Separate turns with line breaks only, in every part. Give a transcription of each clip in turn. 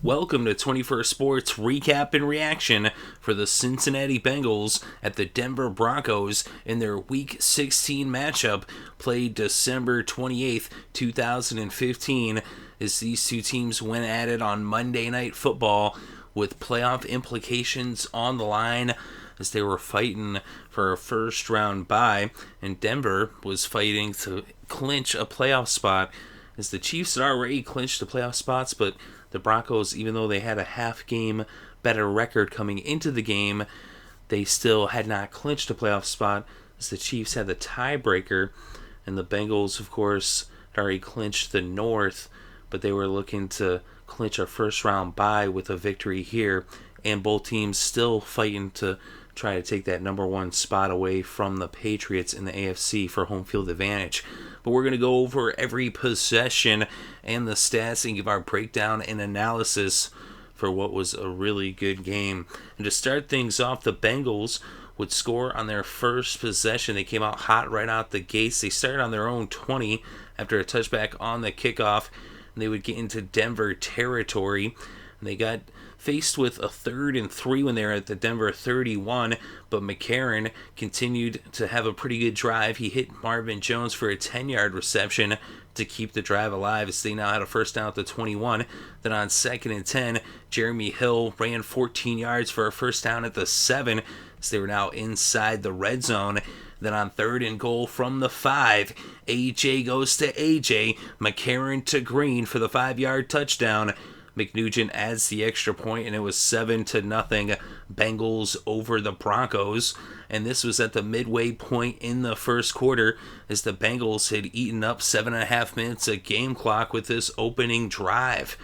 Welcome to 21st Sports Recap and Reaction for the Cincinnati Bengals at the Denver Broncos in their Week 16 matchup played December 28th, 2015, as these two teams went at it on Monday Night Football with playoff implications on the line as they were fighting for a first-round bye, and Denver was fighting to clinch a playoff spot as the Chiefs had already clinched the playoff spots, but the Broncos, even though they had a half-game better record coming into the game, they still had not clinched a playoff spot as the Chiefs had the tiebreaker, and the Bengals, of course, had already clinched the North, but they were looking to clinch a first-round bye with a victory here, and both teams still fighting to try to take that number one spot away from the Patriots in the AFC for home field advantage. But we're going to go over every possession and the stats and give our breakdown and analysis for what was a really good game. And to start things off, the Bengals would score on their first possession. They came out hot right out the gates. They started on their own 20 after a touchback on the kickoff, and they would get into Denver territory. And they got faced with a 3rd and 3 when they were at the Denver 31, but McCarron continued to have a pretty good drive. He hit Marvin Jones for a 10-yard reception to keep the drive alive as they now had a first down at the 21. Then on 2nd and 10, Jeremy Hill ran 14 yards for a first down at the 7 as they were now inside the red zone. Then on 3rd and goal from the 5, AJ goes to AJ, McCarron to Green for the 5-yard touchdown. McNugent adds the extra point, and it was 7-0 Bengals over the Broncos. And this was at the midway point in the first quarter as the Bengals had eaten up 7.5 minutes of game clock with this opening drive.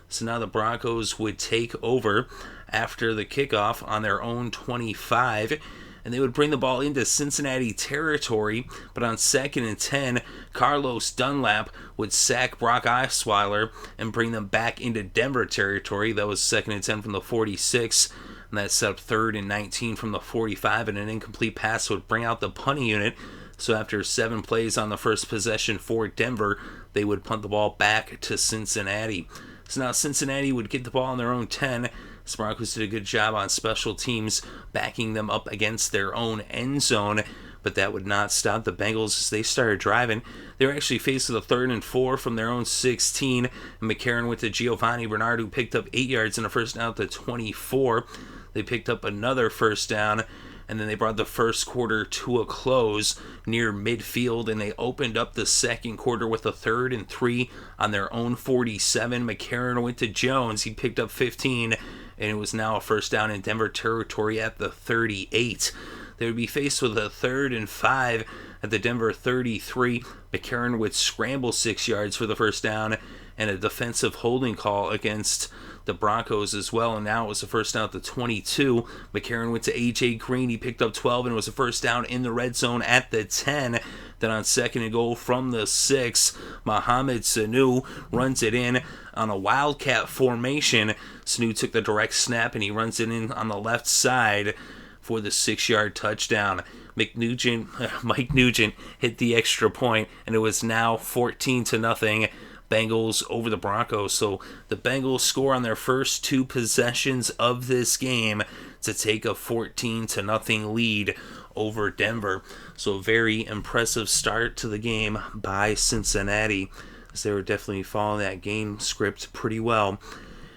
So now the Broncos would take over after the kickoff on their own 25, and they would bring the ball into Cincinnati territory, but on 2nd and 10, Carlos Dunlap would sack Brock Osweiler and bring them back into Denver territory. That was 2nd and 10 from the 46, and that set up 3rd and 19 from the 45, and an incomplete pass would bring out the punting unit. So after 7 plays on the first possession for Denver, they would punt the ball back to Cincinnati. So now Cincinnati would get the ball on their own 10. The Broncos did a good job on special teams, backing them up against their own end zone, but that would not stop the Bengals as they started driving. They were actually faced with a 3rd and 4 from their own 16, and McCarron went to Giovanni Bernard, who picked up 8 yards and a first down at the 24. They picked up another first down, and then they brought the first quarter to a close near midfield, and they opened up the second quarter with a 3rd and 3 on their own 47. McCarron went to Jones. He picked up 15, and it was now a first down in Denver territory at the 38. They would be faced with a 3rd and 5 at the Denver 33. McCarron would scramble 6 yards for the first down and a defensive holding call against the Broncos as well, and now it was a first down at the 22. McCarron went to A.J. Green. He picked up 12, and it was a first down in the red zone at the 10. Then on 2nd and goal from the 6, Mohamed Sanu runs it in on a wildcat formation. Sanu took the direct snap, and he runs it in on the left side for the 6-yard touchdown. Mike Nugent hit the extra point, and it was now 14-0 Bengals over the Broncos. So the Bengals score on their first 2 possessions of this game to take a 14-0 lead over Denver. So a very impressive start to the game by Cincinnati, as they were definitely following that game script pretty well.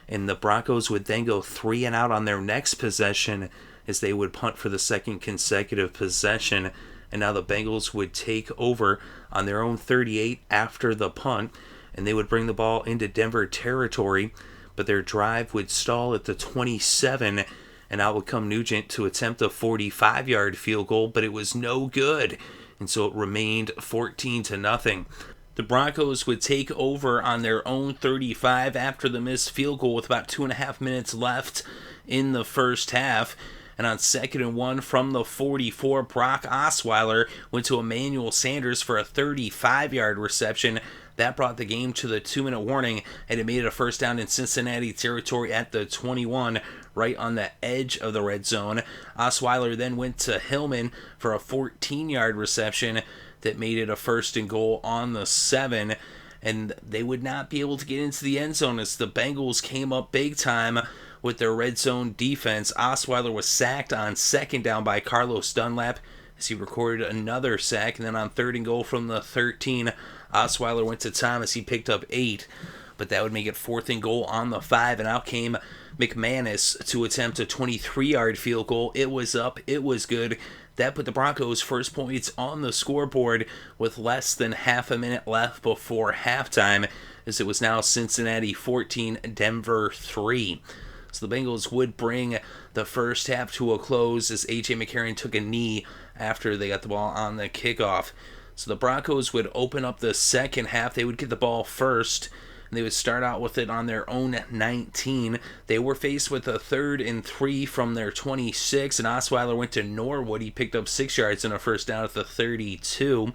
And the Broncos would then go 3 and out on their next possession as they would punt for the second consecutive possession. And now the Bengals would take over on their own 38 after the punt, and they would bring the ball into Denver territory, but their drive would stall at the 27, and out would come Nugent to attempt a 45-yard field goal, but it was no good, and so it remained 14-0. The Broncos would take over on their own 35 after the missed field goal with about 2.5 minutes left in the first half. And on 2nd and 1 from the 44, Brock Osweiler went to Emmanuel Sanders for a 35-yard reception. That brought the game to the 2-minute warning, and it made it a first down in Cincinnati territory at the 21, right on the edge of the red zone. Osweiler then went to Hillman for a 14-yard reception that made it a 1st and goal on the 7. and they would not be able to get into the end zone as the Bengals came up big time with their red zone defense. Osweiler was sacked on second down by Carlos Dunlap as he recorded another sack, and then on 3rd and goal from the 13, Osweiler went to Thomas. He picked up 8, but that would make it 4th and goal on the 5, and out came McManus to attempt a 23-yard field goal. It was up. It was good. That put the Broncos' first points on the scoreboard with less than half a minute left before halftime, as it was now Cincinnati 14, Denver 3. So the Bengals would bring the first half to a close as A.J. McCarron took a knee after they got the ball on the kickoff. So the Broncos would open up the second half. They would get the ball first, and they would start out with it on their own 19. They were faced with a 3rd and 3 from their 26, and Osweiler went to Norwood. He picked up 6 yards and a first down at the 32.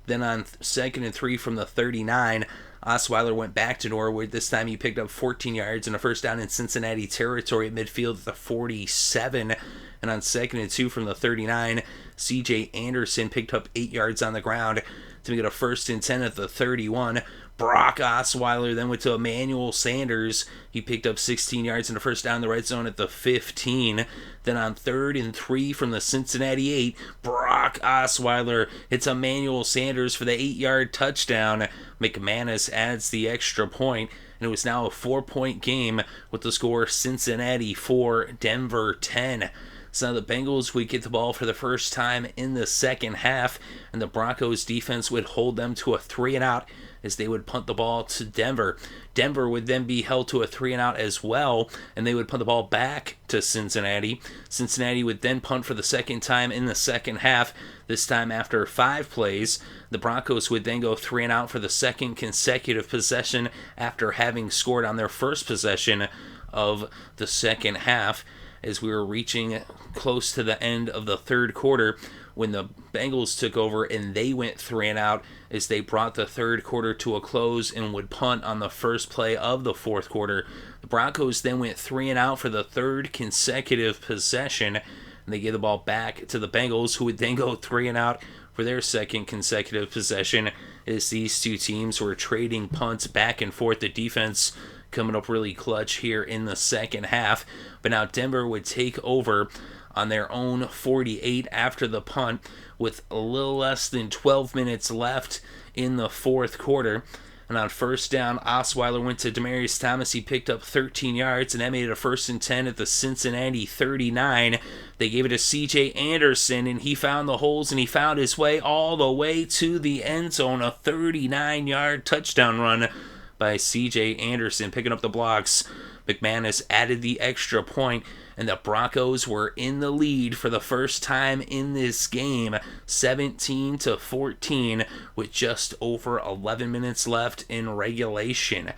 Then on 2nd and 3 from the 39, Osweiler went back to Norwood. This time he picked up 14 yards and a first down in Cincinnati territory at midfield at the 47. And on 2nd and 2 from the 39, C.J. Anderson picked up 8 yards on the ground to make it a 1st and 10 at the 31. Brock Osweiler then went to Emmanuel Sanders. He picked up 16 yards and a first down in the red zone at the 15. Then on 3rd and 3 from the Cincinnati 8, Brock Osweiler hits Emmanuel Sanders for the 8-yard touchdown. McManus adds the extra point, and it was now a 4-point game with the score Cincinnati 4, Denver 10. So now the Bengals would get the ball for the first time in the second half, and the Broncos defense would hold them to a 3-and-out as they would punt the ball to Denver. Denver would then be held to a 3-and-out as well, and they would punt the ball back to Cincinnati. Cincinnati would then punt for the second time in the second half, this time after 5 plays. The Broncos would then go 3-and-out for the second consecutive possession after having scored on their first possession of the second half, as we were reaching close to the end of the third quarter when the Bengals took over and they went 3-and-out as they brought the third quarter to a close and would punt on the first play of the fourth quarter. The Broncos then went 3-and-out for the third consecutive possession, and they gave the ball back to the Bengals, who would then go 3-and-out for their second consecutive possession as these two teams were trading punts back and forth. The defense coming up really clutch here in the second half. But now Denver would take over on their own 48 after the punt with a little less than 12 minutes left in the fourth quarter. And on first down, Osweiler went to DeMarcus Thomas. He picked up 13 yards, and that made it a 1st and 10 at the Cincinnati 39. They gave it to C.J. Anderson, and he found the holes, and he found his way all the way to the end zone. A 39-yard touchdown run by C.J. Anderson, picking up the blocks. McManus added the extra point, and the Broncos were in the lead for the first time in this game, 17-14, with just over 11 minutes left in regulation.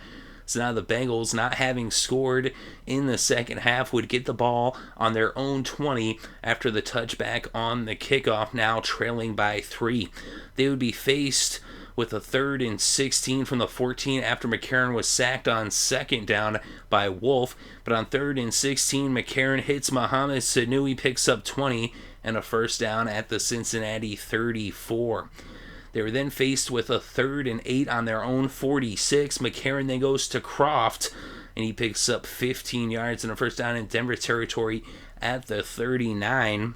So now the Bengals, not having scored in the second half, would get the ball on their own 20 after the touchback on the kickoff, now trailing by 3. They would be faced with a 3rd and 16 from the 14 after McCarron was sacked on second down by Wolf. But on 3rd and 16, McCarron hits Mohamed Sanu. He picks up 20 and a first down at the Cincinnati 34. They were then faced with a 3rd and 8 on their own 46. McCarron then goes to Croft, and he picks up 15 yards and a first down in Denver territory at the 39.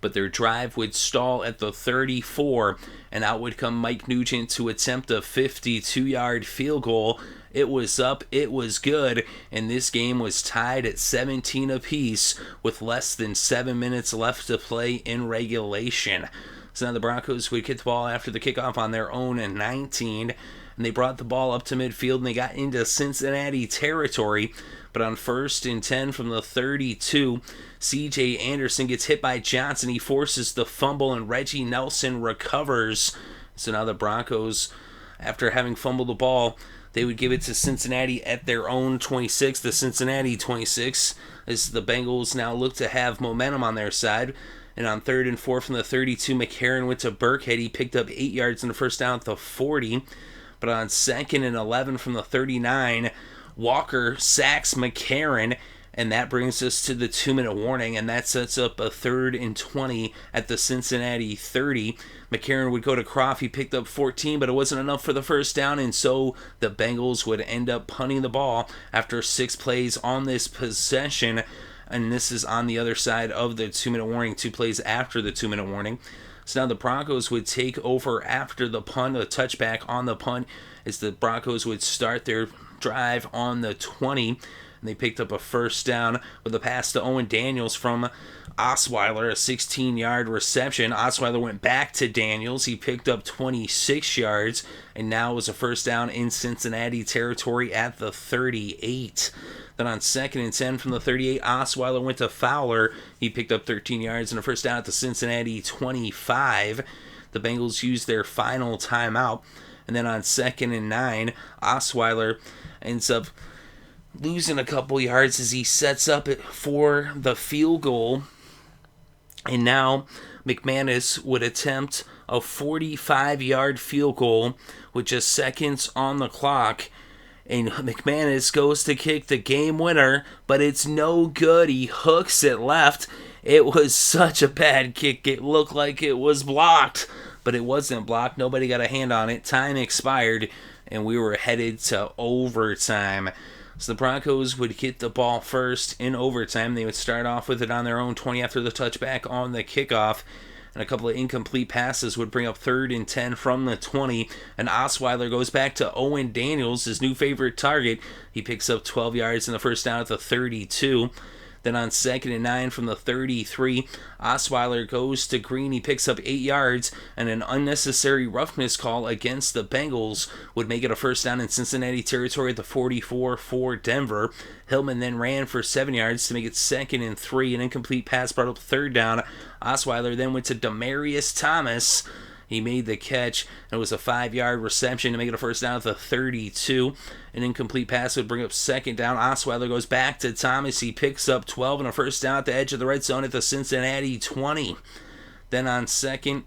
But their drive would stall at the 34, and out would come Mike Nugent to attempt a 52-yard field goal. It was up, it was good, and this game was tied at 17 apiece with less than 7 minutes left to play in regulation. So now the Broncos would get the ball after the kickoff on their own 19, and they brought the ball up to midfield, and they got into Cincinnati territory. But on 1st and 10 from the 32, C.J. Anderson gets hit by Johnson. He forces the fumble, and Reggie Nelson recovers. So now the Broncos, after having fumbled the ball, they would give it to Cincinnati at their own 26, the Cincinnati 26, as the Bengals now look to have momentum on their side. And on 3rd and 4 from the 32, McCarron went to Burkhead. He picked up 8 yards and a first down at the 40. But on 2nd and 11 from the 39, Walker sacks McCarron, And that brings us to the 2-minute warning, and that sets up a 3rd and 20 at the Cincinnati 30. McCarron would go to Croft. He picked up 14, but it wasn't enough for the first down, and so the Bengals would end up punting the ball after 6 plays on this possession. And this is on the other side of the 2-minute warning, 2 plays after the 2-minute warning. So now the Broncos would take over after the punt, a touchback on the punt, as the Broncos would start their drive on the 20. And they picked up a first down with a pass to Owen Daniels from Osweiler, a 16-yard reception. Osweiler went back to Daniels. He picked up 26 yards, and now it was a first down in Cincinnati territory at the 38. Then on 2nd and 10 from the 38, Osweiler went to Fowler. He picked up 13 yards and a first down at the Cincinnati 25. The Bengals used their final timeout. And then on 2nd and 9, Osweiler ends up losing a couple yards as he sets up for the field goal. And now McManus would attempt a 45-yard field goal with just seconds on the clock. And McManus goes to kick the game winner, but it's no good. He hooks it left. It was such a bad kick. It looked like it was blocked, but it wasn't blocked. Nobody got a hand on it. Time expired, and we were headed to overtime. So the Broncos would get the ball first in overtime. They would start off with it on their own 20 after the touchback on the kickoff. And a couple of incomplete passes would bring up 3rd and 10 from the 20. And Osweiler goes back to Owen Daniels, his new favorite target. He picks up 12 yards in the first down at the 32. Then on 2nd and 9 from the 33, Osweiler goes to Green. He picks up 8 yards, and an unnecessary roughness call against the Bengals would make it a first down in Cincinnati territory at the 44 for Denver. Hillman then ran for 7 yards to make it 2nd and 3. An incomplete pass brought up 3rd down. Osweiler then went to DeMarcus Thomas. He made the catch, and it was a 5-yard reception to make it a first down at the 32. An incomplete pass would bring up 2nd down. Osweiler goes back to Thomas. He picks up 12 and a first down at the edge of the red zone at the Cincinnati 20. Then on 2nd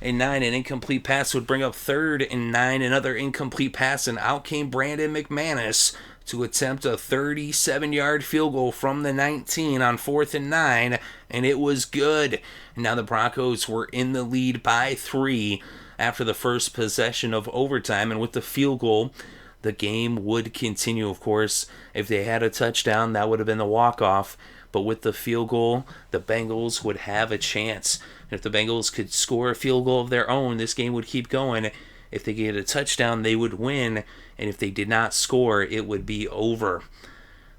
and 9, an incomplete pass would bring up 3rd and 9. Another incomplete pass, and out came Brandon McManus to attempt a 37-yard field goal from the 19 on 4th and 9, and it was good. And now the Broncos were in the lead by 3 after the first possession of overtime, and with the field goal, the game would continue, of course. If they had a touchdown, that would have been the walk-off, but with the field goal, the Bengals would have a chance. And if the Bengals could score a field goal of their own, this game would keep going. If they get a touchdown, they would win, and if they did not score, it would be over.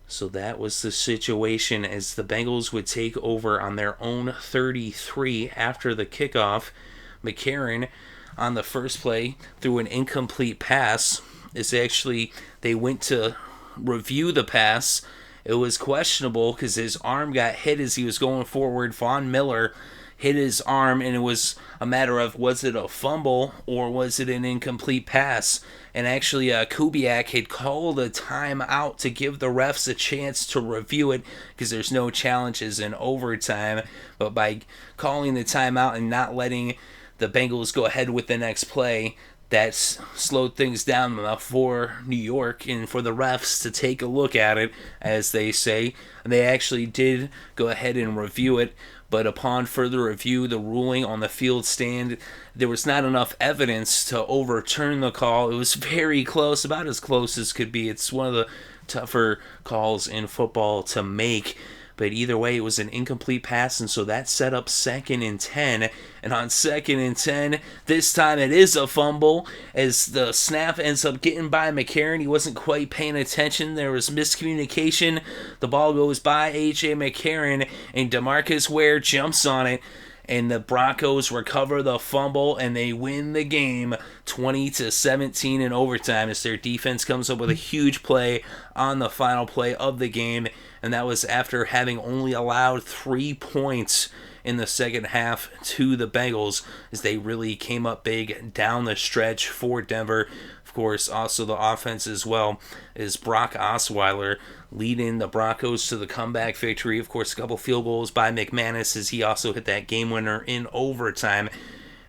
So that was the situation as the Bengals would take over on their own 33 after the kickoff. McCarron on the first play threw an incomplete pass. They went to review the pass. It was questionable because his arm got hit as he was going forward. Von Miller hit his arm, and it was a matter of, was it a fumble or was it an incomplete pass? And actually, Kubiak had called a timeout to give the refs a chance to review it because there's no challenges in overtime. But by calling the timeout and not letting the Bengals go ahead with the next play, that slowed things down enough for New York and for the refs to take a look at it, as they say. And they actually did go ahead and review it, but upon further review, the ruling on the field stand, there was not enough evidence to overturn the call. It was very close, about as close as could be. It's one of the tougher calls in football to make. But either way, it was an incomplete pass, and so that set up 2nd and 10. And on 2nd and 10, this time it is a fumble, as the snap ends up getting by McCarron. He wasn't quite paying attention. There was miscommunication. The ball goes by A.J. McCarron, and DeMarcus Ware jumps on it. And the Broncos recover the fumble, and they win the game 20-17 in overtime as their defense comes up with a huge play on the final play of the game. And that was after having only allowed 3 points in the second half to the Bengals, as they really came up big down the stretch for Denver. Of course, also the offense as well is Brock Osweiler leading the Broncos to the comeback victory. Of course, a couple field goals by McManus as he also hit that game winner in overtime.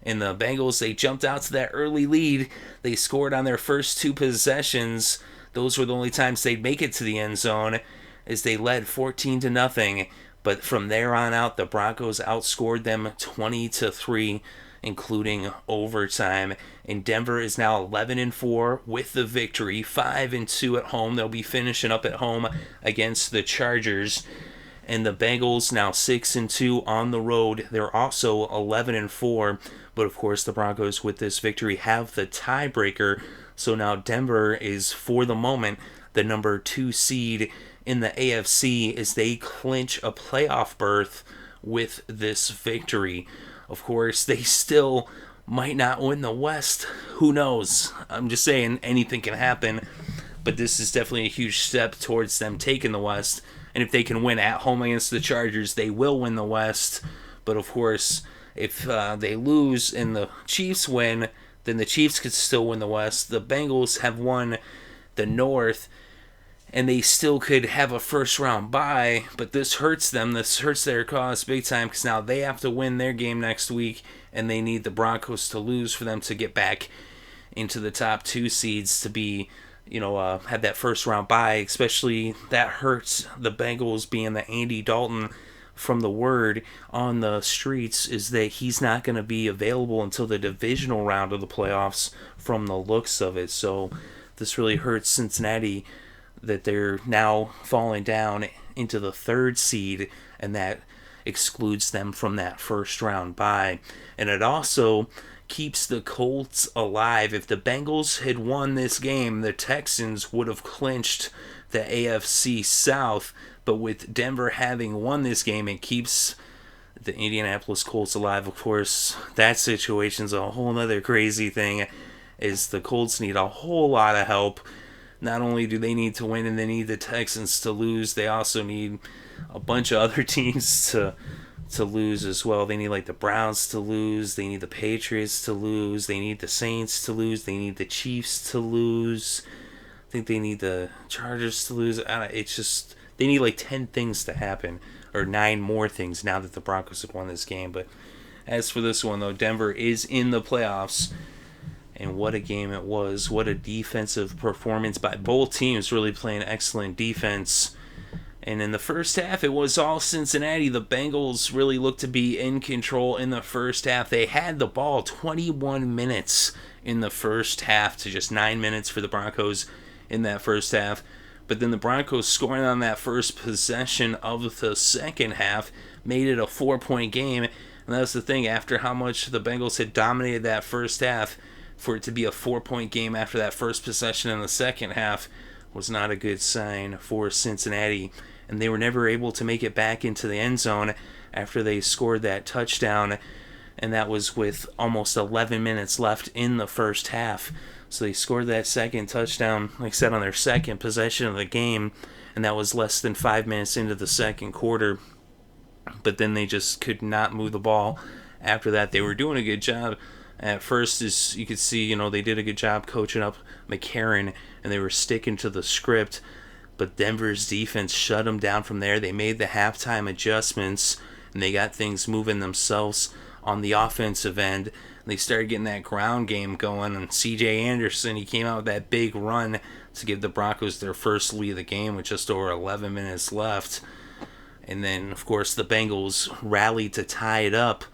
And the Bengals, they jumped out to that early lead. They scored on their first 2 possessions. Those were the only times they'd make it to the end zone. as they led 14-0, but from there on out, the Broncos outscored them 20-3, including overtime. And Denver is now 11-4 with the victory, 5-2 at home. They'll be finishing up at home against the Chargers. And the Bengals now 6-2 on the road. They're also 11-4, but of course the Broncos with this victory have the tiebreaker. So now Denver is, for the moment, the number 2 seed in the AFC as they clinch a playoff berth with this victory. Of course, they still might not win the West. Who knows? I'm just saying anything can happen. But this is definitely a huge step towards them taking the West. And if they can win at home against the Chargers, they will win the West. But of course, if they lose and the Chiefs win, then the Chiefs could still win the West. The Bengals have won the North, and they still could have a first-round bye, but this hurts them. This hurts their cause big time because now they have to win their game next week, and they need the Broncos to lose for them to get back into the top 2 seeds to be, have that first-round bye. Especially that hurts the Bengals, being that Andy Dalton, from the word on the streets, is that he's not going to be available until the divisional round of the playoffs from the looks of it. So this really hurts Cincinnati, that they're now falling down into the 3rd seed, and that excludes them from that first round bye. And it also keeps the Colts alive. If the Bengals had won this game, the Texans would have clinched the AFC South, but with Denver having won this game, it keeps the Indianapolis Colts alive. Of course, that situation's a whole other crazy thing, is the Colts need a whole lot of help. Not only do they need to win and they need the Texans to lose, they also need a bunch of other teams to lose as well. They need the Browns to lose, they need the Patriots to lose, they need the Saints to lose, they need the Chiefs to lose. I think they need the Chargers to lose. It's just, they need 10 things to happen, or 9 more things now that the Broncos have won this game. But as for this one, though, Denver is in the playoffs. And what a game it was. What a defensive performance by both teams, really playing excellent defense. And in the first half, it was all Cincinnati. The Bengals really looked to be in control in the first half. They had the ball 21 minutes in the first half to just 9 minutes for the Broncos in that first half. But then the Broncos scoring on that first possession of the second half made it a 4-point game. And that's the thing, after how much the Bengals had dominated that first half, for it to be a 4-point game after that first possession in the second half was not a good sign for Cincinnati. And they were never able to make it back into the end zone after they scored that touchdown. And that was with almost 11 minutes left in the first half. So they scored that second touchdown, like I said, on their second possession of the game. And that was less than 5 minutes into the second quarter. But then they just could not move the ball after that. They were doing a good job at first, as you could see, they did a good job coaching up McCarron, and they were sticking to the script. But Denver's defense shut them down from there. They made the halftime adjustments, and they got things moving themselves on the offensive end. And they started getting that ground game going, and C.J. Anderson, he came out with that big run to give the Broncos their first lead of the game with just over 11 minutes left. And then, of course, the Bengals rallied to tie it up.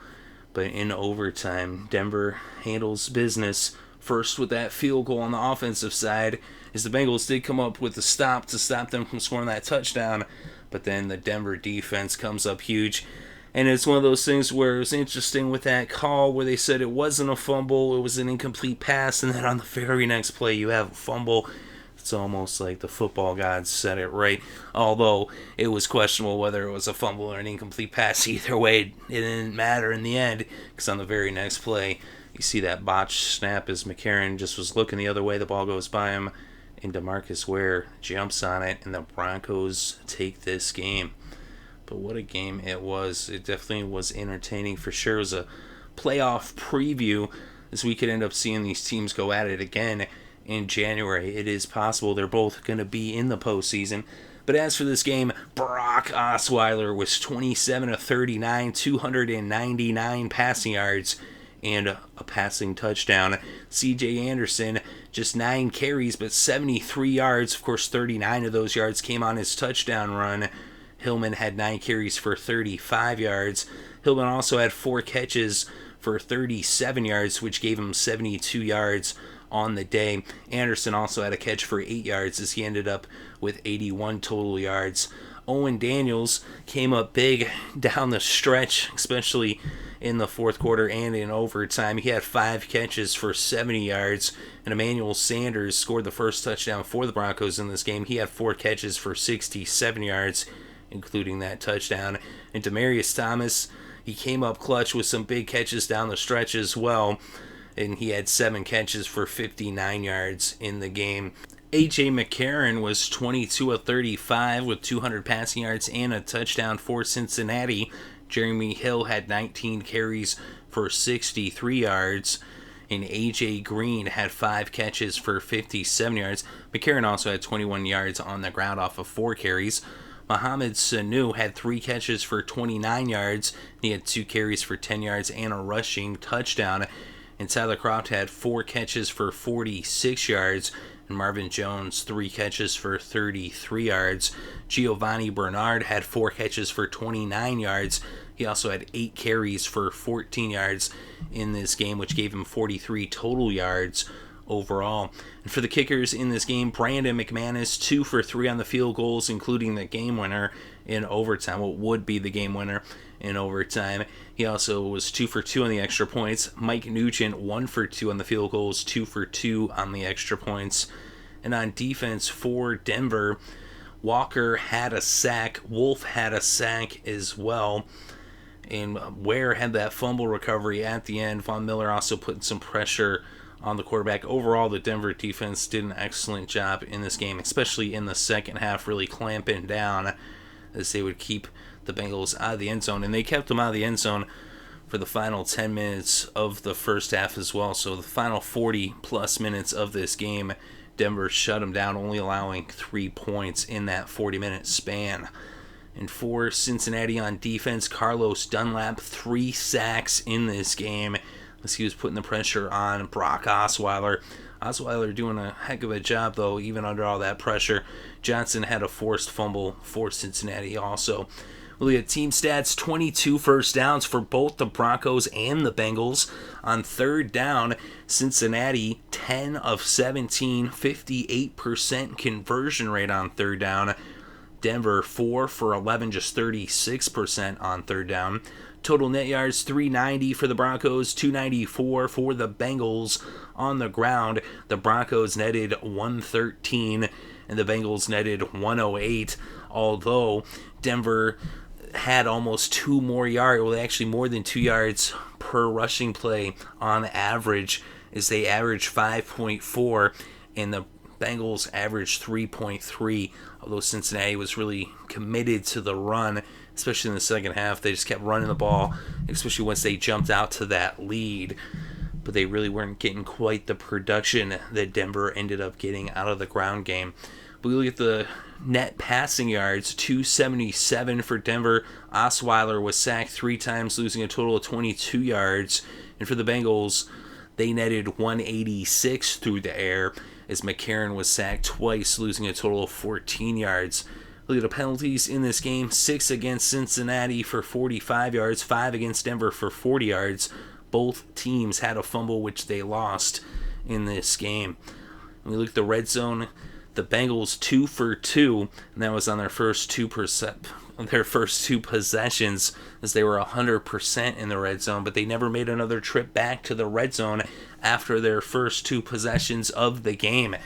But in overtime, Denver handles business first with that field goal on the offensive side, as the Bengals did come up with the stop to stop them from scoring that touchdown. But then the Denver defense comes up huge. And it's one of those things where it was interesting with that call where they said it wasn't a fumble, it was an incomplete pass, and then on the very next play you have a fumble. It's almost like the football gods said it right. Although it was questionable whether it was a fumble or an incomplete pass. Either way, it didn't matter in the end, because on the very next play, you see that botched snap as McCarron just was looking the other way. The ball goes by him, and DeMarcus Ware jumps on it, and the Broncos take this game. But what a game it was. It definitely was entertaining for sure. It was a playoff preview, as we could end up seeing these teams go at it again in January. It is possible they're both going to be in the postseason. But as for this game, Brock Osweiler was 27 of 39, 299 passing yards, and a passing touchdown. C.J. Anderson, just 9 carries, but 73 yards. Of course, 39 of those yards came on his touchdown run. Hillman had 9 carries for 35 yards. Hillman also had 4 catches for 37 yards, which gave him 72 yards on the day. Anderson also had a catch for 8 yards as he ended up with 81 total yards. Owen Daniels came up big down the stretch, especially in the fourth quarter and in overtime. He had 5 catches for 70 yards, and Emmanuel Sanders scored the first touchdown for the Broncos in this game. He had 4 catches for 67 yards, including that touchdown. And DeMarcus Thomas, he came up clutch with some big catches down the stretch as well, and he had 7 catches for 59 yards in the game. A.J. McCarron was 22 of 35 with 200 passing yards and a touchdown for Cincinnati. Jeremy Hill had 19 carries for 63 yards, and A.J. Green had 5 catches for 57 yards. McCarron also had 21 yards on the ground off of 4 carries. Mohamed Sanu had 3 catches for 29 yards. He had 2 carries for 10 yards and a rushing touchdown. And Tyler Croft had 4 catches for 46 yards. And Marvin Jones, 3 catches for 33 yards. Giovanni Bernard had 4 catches for 29 yards. He also had 8 carries for 14 yards in this game, which gave him 43 total yards overall. And for the kickers in this game, Brandon McManus, 2 for 3 on the field goals, including the game winner in overtime. What would be the game winner in overtime. He also was 2 for 2 on the extra points. Mike Nugent, 1 for 2 on the field goals, 2 for 2 on the extra points. And on defense for Denver, Walker had a sack. Wolf had a sack as well. And Ware had that fumble recovery at the end. Von Miller also putting some pressure on the quarterback. Overall, the Denver defense did an excellent job in this game, especially in the second half, really clamping down as they would keep the Bengals out of the end zone. And they kept them out of the end zone for the final 10 minutes of the first half as well. So the final 40-plus minutes of this game, Denver shut them down, only allowing 3 points in that 40-minute span. And for Cincinnati on defense, Carlos Dunlap, 3 sacks in this game as he was putting the pressure on Brock Osweiler. Osweiler doing a heck of a job, though, even under all that pressure. Johnson had a forced fumble for Cincinnati also. We look at team stats, 22 first downs for both the Broncos and the Bengals. On third down, Cincinnati, 10 of 17, 58% conversion rate on third down. Denver, 4 for 11, just 36% on third down. Total net yards, 390 for the Broncos, 294 for the Bengals. On the ground, the Broncos netted 113 and the Bengals netted 108, although Denver had almost 2 more yards, well, actually more than 2 yards per rushing play on average, as they averaged 5.4 and the Bengals averaged 3.3, although Cincinnati was really committed to the run, especially in the second half. They just kept running the ball, especially once they jumped out to that lead. But they really weren't getting quite the production that Denver ended up getting out of the ground game. But we look at the net passing yards, 277 for Denver. Osweiler was sacked 3 times, losing a total of 22 yards. And for the Bengals, they netted 186 through the air, as McCarron was sacked twice, losing a total of 14 yards. Look at the penalties in this game, 6 against Cincinnati for 45 yards, 5 against Denver for 40 yards. Both teams had a fumble, which they lost in this game. When we look at the red zone, the Bengals 2 for 2, and that was on their first two possessions, as they were 100% in the red zone, but they never made another trip back to the red zone after their first 2 possessions of the game.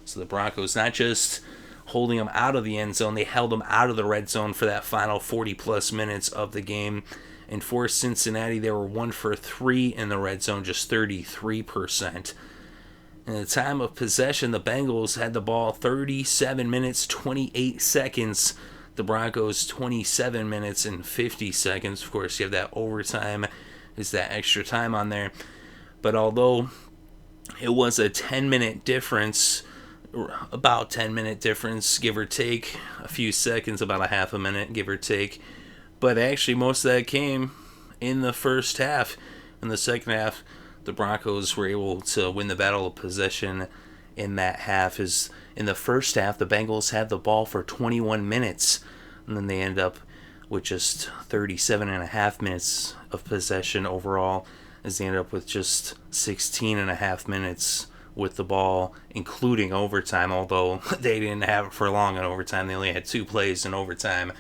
So the Broncos not just holding them out of the end zone, they held them out of the red zone for that final 40-plus minutes of the game. And for Cincinnati, they were 1 for 3 in the red zone, just 33%. And at the time of possession, the Bengals had the ball 37 minutes, 28 seconds. The Broncos, 27 minutes and 50 seconds. Of course, you have that overtime, is that extra time on there. But although it was a 10-minute difference, about 10-minute difference, give or take, a few seconds, about a half a minute, give or take. But actually, most of that came in the first half. In the second half, the Broncos were able to win the battle of possession in that half. Is in the first half, the Bengals had the ball for 21 minutes, and then they end up with just 37 and a half minutes of possession overall, as they end up with just 16 and a half minutes with the ball, including overtime, although they didn't have it for long in overtime. They only had 2 plays in overtime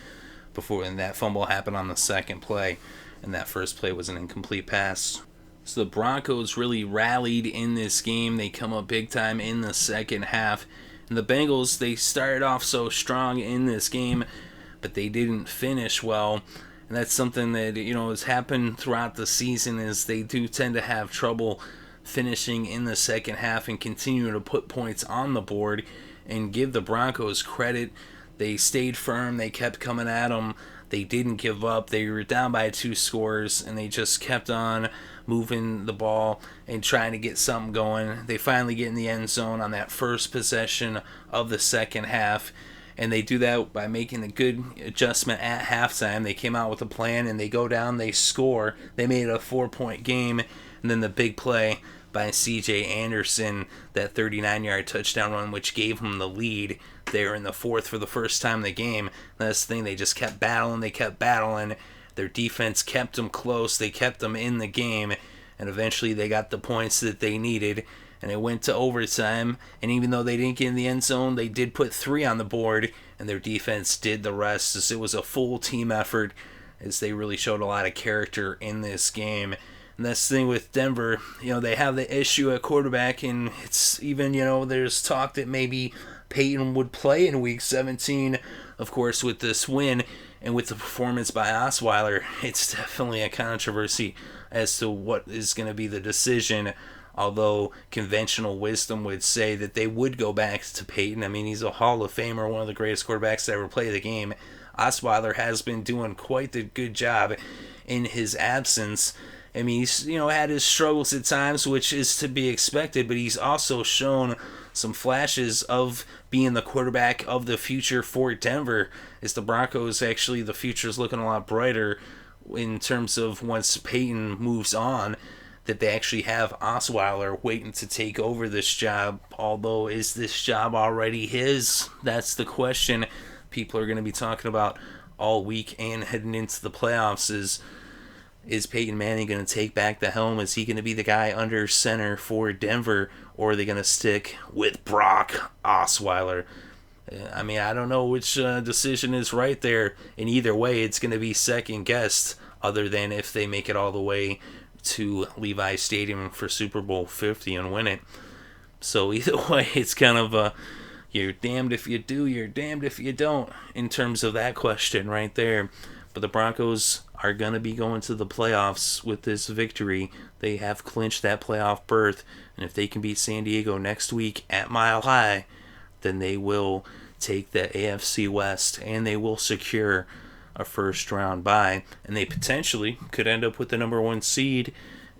before, and that fumble happened on the second play, and that first play was an incomplete pass. So the Broncos really rallied in this game. They come up big time in the second half. And the Bengals, they started off so strong in this game, but they didn't finish well. And that's something that, has happened throughout the season, is they do tend to have trouble finishing in the second half and continue to put points on the board. And give the Broncos credit. They stayed firm. They kept coming at them. They didn't give up. They were down by 2 scores, and they just kept on moving the ball and trying to get something going. They finally get in the end zone on that first possession of the second half, and they do that by making a good adjustment at halftime. They came out with a plan, and they go down, they score. They made it a 4-point game, and then the big play by C.J. Anderson, that 39-yard touchdown run, which gave them the lead there in the fourth for the first time in the game. And that's the thing, they just kept battling. Their defense kept them close. They kept them in the game, and eventually they got the points that they needed, and it went to overtime. And even though they didn't get in the end zone, they did put 3 on the board, and their defense did the rest. As it was a full team effort, as they really showed a lot of character in this game. And that's the thing with Denver, they have the issue at quarterback, and it's even, there's talk that maybe Peyton would play in Week 17. Of course, with this win and with the performance by Osweiler, it's definitely a controversy as to what is going to be the decision, although conventional wisdom would say that they would go back to Peyton. I mean, he's a Hall of Famer, one of the greatest quarterbacks to ever play the game. Osweiler has been doing quite the good job in his absence. I mean, he's, had his struggles at times, which is to be expected, but he's also shown some flashes of being the quarterback of the future for Denver. As the Broncos, actually, the future is looking a lot brighter in terms of once Peyton moves on, that they actually have Osweiler waiting to take over this job. Although, is this job already his? That's the question people are going to be talking about all week and heading into the playoffs. Is Peyton Manning going to take back the helm? Is he going to be the guy under center for Denver, or are they going to stick with Brock Osweiler? I mean, I don't know which decision is right there. In either way, it's going to be second guessed, other than if they make it all the way to Levi Stadium for Super Bowl 50 and win it. So either way, it's kind of you're damned if you do, you're damned if you don't, in terms of that question right there. But the Broncos are going to be going to the playoffs with this victory. They have clinched that playoff berth, and if they can beat San Diego next week at Mile High, then they will take the AFC West, and they will secure a first-round bye, and they potentially could end up with the number 1 seed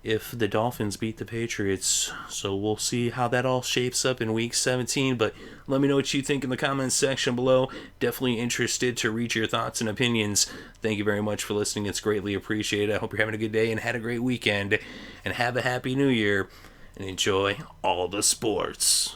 if the Dolphins beat the Patriots. So we'll see how that all shapes up in Week 17, but let me know what you think in the comments section below. Definitely interested to read your thoughts and opinions. Thank you very much for listening. It's greatly appreciated. I hope you're having a good day and had a great weekend, and have a happy new year, and enjoy all the sports.